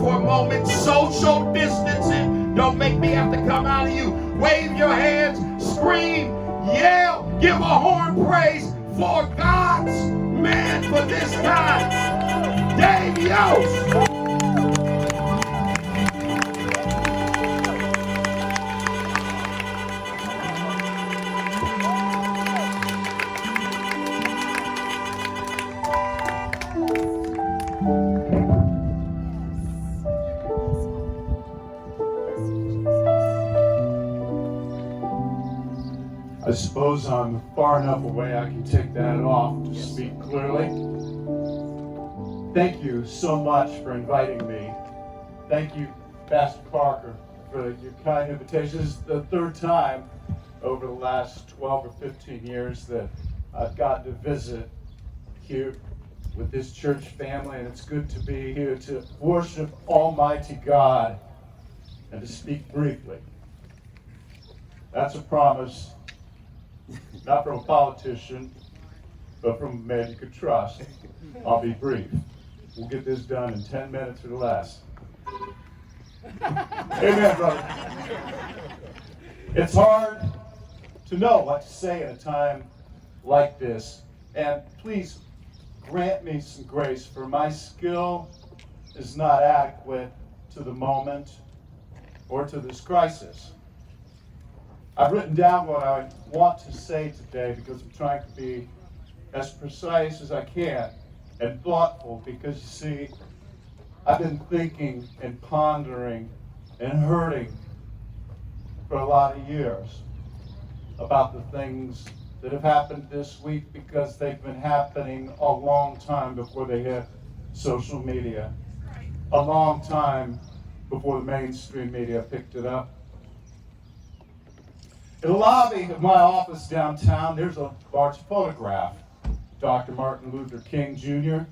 for a moment. Social distancing. Don't make me have to come out of you. Wave your hands, scream, yell, give a horn praise for God's man for this time, Dave Yost. I suppose I'm far enough away I can take that off to speak clearly. Thank you so much for inviting me. Thank you, Pastor Parker, for your kind invitation. This is the third time over the last 12 or 15 years that I've gotten to visit here with this church family, and it's good to be here to worship Almighty God and to speak briefly. That's a promise. Not from a politician, but from a man you could trust. I'll be brief. We'll get this done in 10 minutes or less. Amen, brother. It's hard to know what to say in a time like this. And please grant me some grace, for my skill is not adequate to the moment or to this crisis. I've written down what I want to say today because I'm trying to be as precise as I can and thoughtful, because you see, I've been thinking and pondering and hurting for a lot of years about the things that have happened this week, because they've been happening a long time before they hit social media, a long time before the mainstream media picked it up. In the lobby of my office downtown, there's a large photograph of Dr. Martin Luther King Jr.,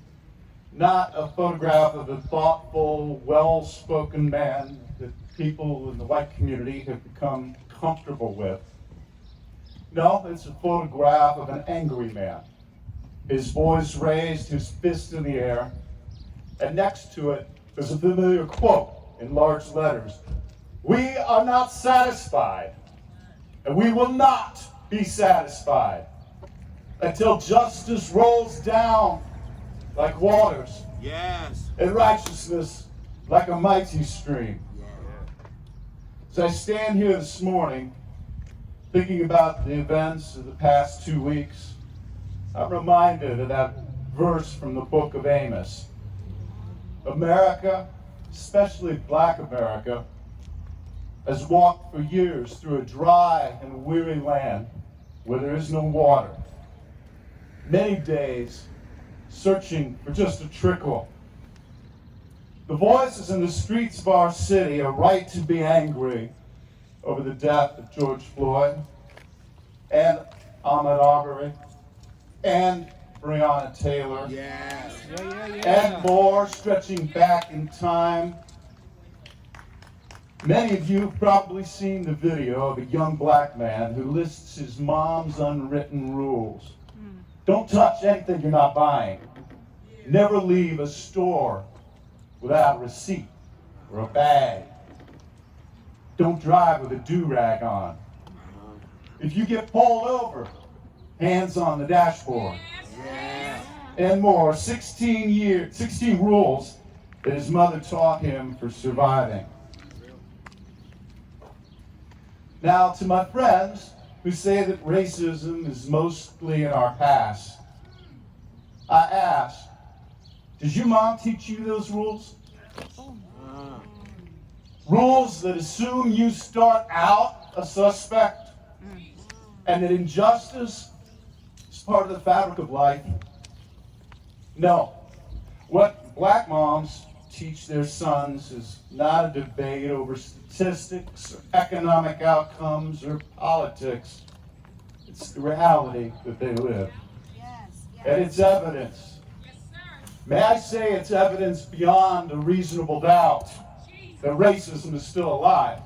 not a photograph of a thoughtful, well-spoken man that people in the white community have become comfortable with. No, it's a photograph of an angry man. His voice raised, his fist in the air, and next to it is a familiar quote in large letters: "We are not satisfied, and we will not be satisfied until justice rolls down like waters, yes, and righteousness like a mighty stream." yeah. As I stand here this morning, thinking about the events of the past 2 weeks, I'm reminded of that verse from the book of Amos. America, especially Black America, has walked for years through a dry and weary land where there is no water. Many days searching for just a trickle. The voices in the streets of our city are right to be angry over the death of George Floyd and Ahmaud Arbery and Breonna Taylor, Yes. and more, stretching back in time. Many of you have probably seen the video of a young black man who lists his mom's unwritten rules. Don't touch anything you're not buying. Never leave a store without a receipt or a bag. Don't drive with a do-rag on. If you get pulled over, hands on the dashboard. Yes. And more. 16 rules that his mother taught him for surviving. Now, to my friends who say that racism is mostly in our past, I ask, did your mom teach you those rules? Rules that assume you start out a suspect and that injustice is part of the fabric of life? No. What black moms teach their sons is not a debate over statistics or economic outcomes or politics. It's the reality that they live. And it's evidence. May I say it's evidence beyond a reasonable doubt that racism is still alive.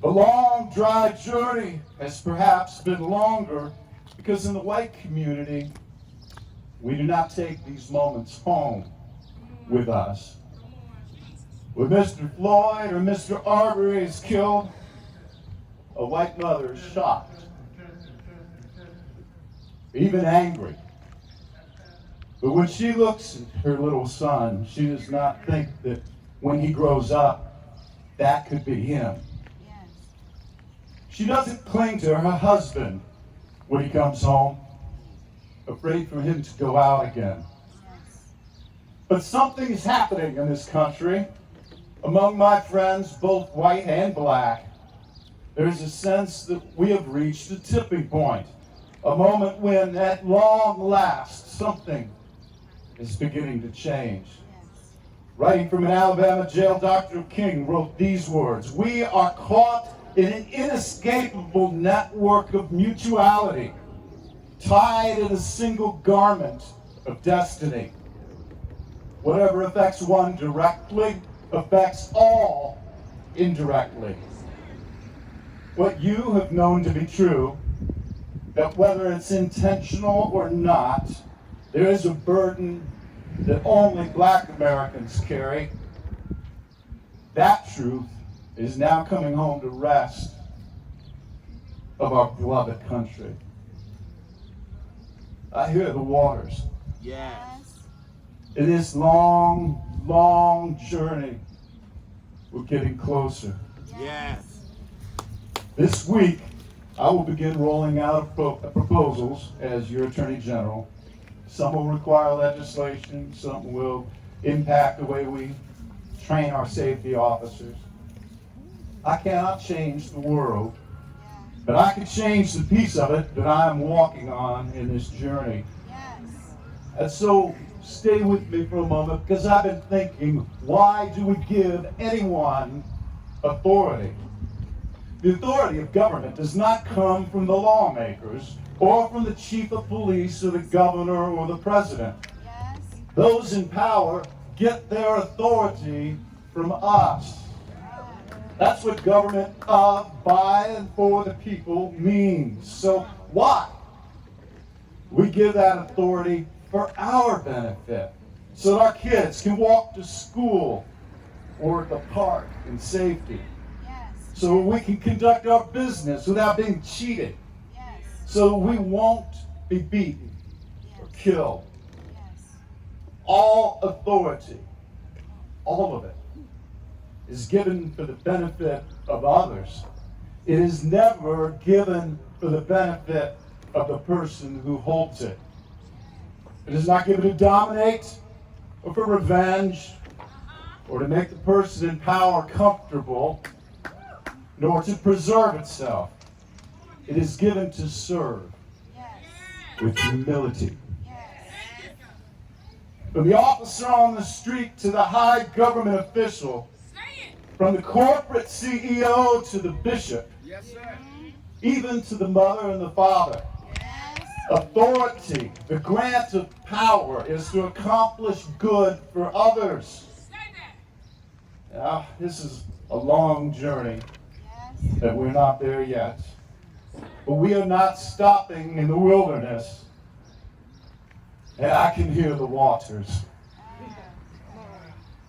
The long, dry journey has perhaps been longer because in the white community, we do not take these moments home with us. When Mr. Floyd or Mr. Arbery is killed, a white mother is shocked, even angry. But when she looks at her little son, she does not think that when he grows up, that could be him. Yes. She doesn't cling to her husband when he comes home, afraid for him to go out again. Yes. But something is happening in this country. Among my friends, both white and black, there is a sense that we have reached a tipping point, a moment when, at long last, something is beginning to change. Yes. Writing from an Alabama jail, Dr. King wrote these words: "We are caught in an inescapable network of mutuality, tied in a single garment of destiny. Whatever affects one directly affects all indirectly." What you have known to be true, that whether it's intentional or not, there is a burden that only black Americans carry. That truth is now coming home to rest of our beloved country. I hear the waters. Yes. In this long, long journey, we're getting closer. Yes. This week, I will begin rolling out proposals as your Attorney General. Some will require legislation, some will impact the way we train our safety officers. I cannot change the world, but I can change the piece of it that I am walking on in this journey. Yes. And so stay with me for a moment, because I've been thinking, why do we give anyone authority? The authority of government does not come from the lawmakers or from the chief of police or the governor or the president. Yes. Those in power get their authority from us. That's what government of, by, and for the people means. So why? We give that authority for our benefit, so that our kids can walk to school or at the park in safety, Yes. so we can conduct our business without being cheated, Yes. so we won't be beaten or killed. Yes. All authority, all of it, is given for the benefit of others. It is never given for the benefit of the person who holds it. It is not given to dominate or for revenge or to make the person in power comfortable, nor to preserve itself. It is given to serve Yes. with humility. Yes. From the officer on the street to the high government official, from the corporate CEO to the bishop, Yes, sir. even to the mother and the father, Yes. authority, the grant of power, is to accomplish good for others. Now, this is a long journey Yes. that we're not there yet. But we are not stopping in the wilderness. And I can hear the waters.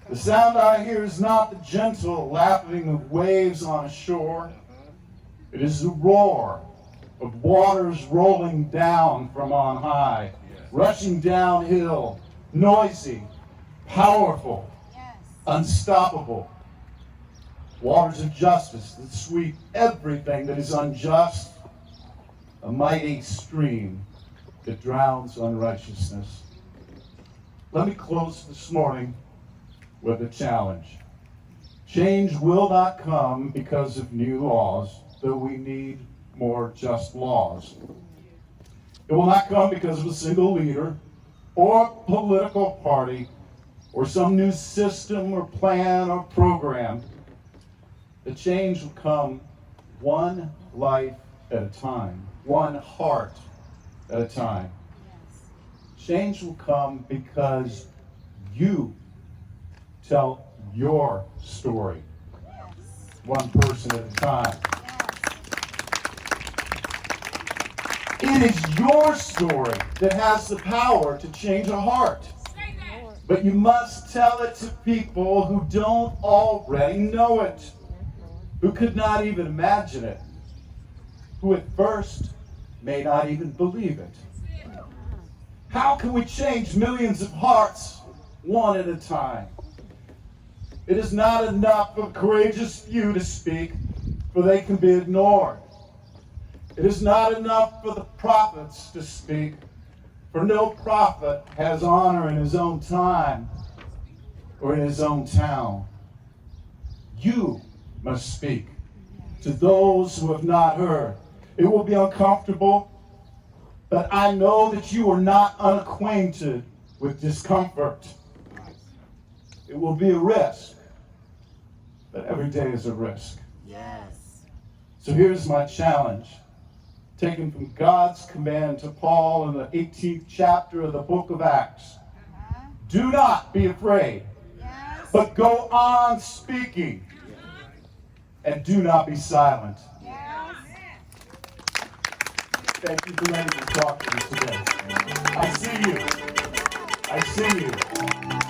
The sound I hear is not the gentle lapping of waves on a shore. It is the roar of waters rolling down from on high, rushing downhill, noisy, powerful, Yes. unstoppable. Waters of justice that sweep everything that is unjust. A mighty stream that drowns unrighteousness. Let me close this morning with a challenge. Change will not come because of new laws, though we need more just laws. It will not come because of a single leader or political party or some new system or plan or program. The change will come one life at a time, one heart at a time. Yes. Change will come because you tell your story, Yes. one person at a time. Yes. It is your story that has the power to change a heart. But you must tell it to people who don't already know it, who could not even imagine it, who at first may not even believe it. How can we change millions of hearts one at a time? It is not enough for courageous few to speak, for they can be ignored. It is not enough for the prophets to speak, for no prophet has honor in his own time or in his own town. You must speak to those who have not heard. It will be uncomfortable, but I know that you are not unacquainted with discomfort. It will be a risk, but every day is a risk. Yes. So here's my challenge, taken from God's command to Paul in the 18th chapter of the book of Acts. Do not be afraid, Yes. but go on speaking, and do not be silent. Yes. Thank you for letting me talk to you today. I see you. I see you.